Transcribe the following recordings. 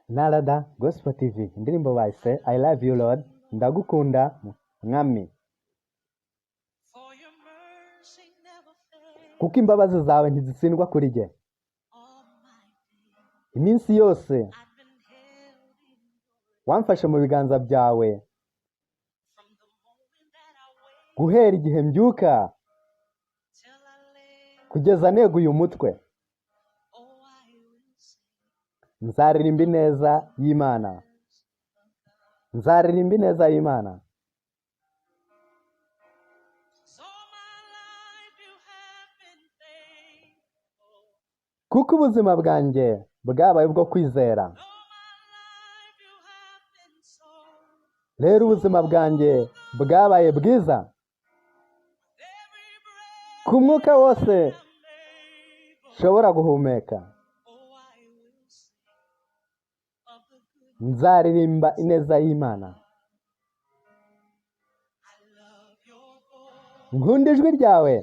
Narada Gospel TV indirimbo bahise I love you Lord ndagukunda mwami kuko imbabazi zawe ntizitsindwa kuri jye iminsi yose wamfashe mu biganza byawe guhera igihe mbyuka kugeza neguye umutwe nzaririmba ineza y'Imana nzaririmba ineza y'Imana kuko ubuzima bwanjye bwabaye ubwo kwizera rero ubuzima bwanjye bwabaye bwiza ku mwuka wose nshobora guhumeka nzaririmba ineza y'Imana nkunda ijwi ryawe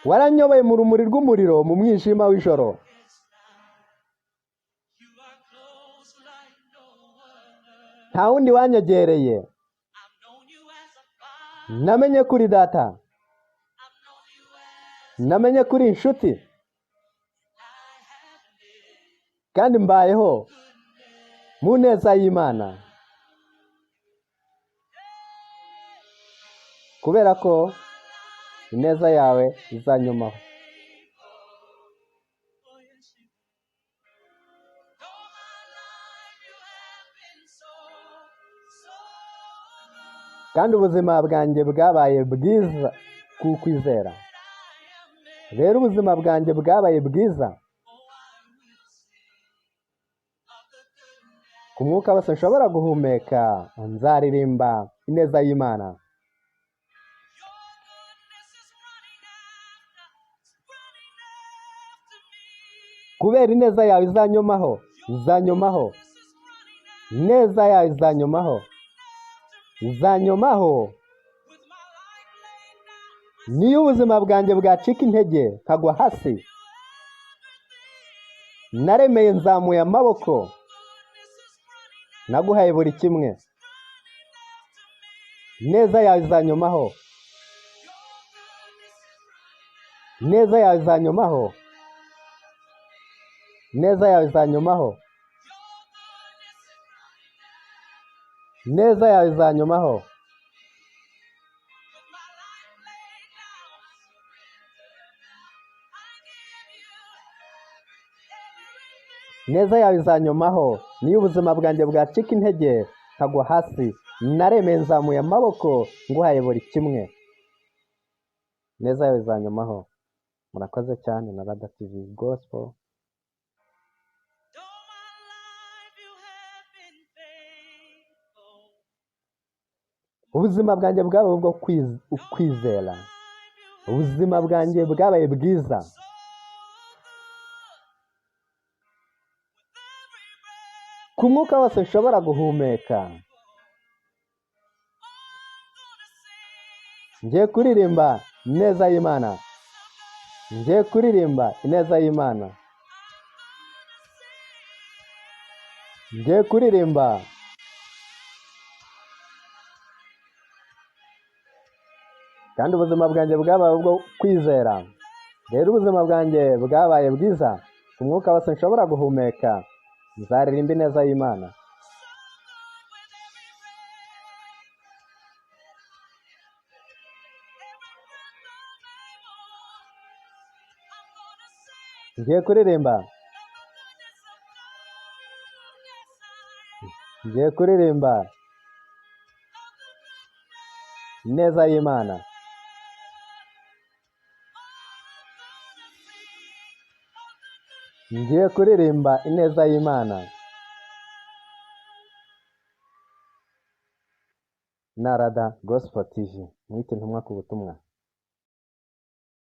waranyoboye mu rumuri rw'umuriro mu mwijima w'ijoro nta wundi wanyegereye namenye kuri data namenye kuri inshuti kandi mbayeho mu neza y'Imana kubera ko ineza yawe izanyomaho kandi ubuzima bwanjye bwabaye bwiza ku kwizera rero ubuzima bwanjye bwabaye bwiza ku mwuka wose nshobora guhumeka nzaririmba ineza y'Imana kubera ineza yawe izanyomaho ineza yawe izanyomaho niyo ubuzima bwanjye bwacika intege nkagwa hasi naremeye nzamuye amaboko naguhaye buri kimwe ineza yawe izanyomaho ineza yawe izanyomaho ineza yawe izanyomaho ineza yawe izanyomaho ineza yawe izanyomaho niyo ubuzima bwanjye bwacika intege nkagwa hasi naremeye nzamuye amaboko nguhaye buri kimwe ineza yawe izanyomaho murakoze cyane na Narada TV Gospel ubuzima bwanjye bwabaye ubwo kwizera ubuzima bwanjye bwabaye bwiza ku mwuka wose nshobora guhumeka ngiye kuririmba ineza y'Imana ngiye kuririmba ineza y'Imana ngiye kuririmba kandi ubuzima bwanjye bwabaye ubwo kwizera rero ubuzima bwanjye bwabaye bwiza ku mwuka wose nshobora guhumeka nzaririmba ineza y'Imana ngiye kuririmba ineza y'Imana ngiye kuririmba ineza y'Imana Narada Gospel TV mwite ntumwa ku butumwa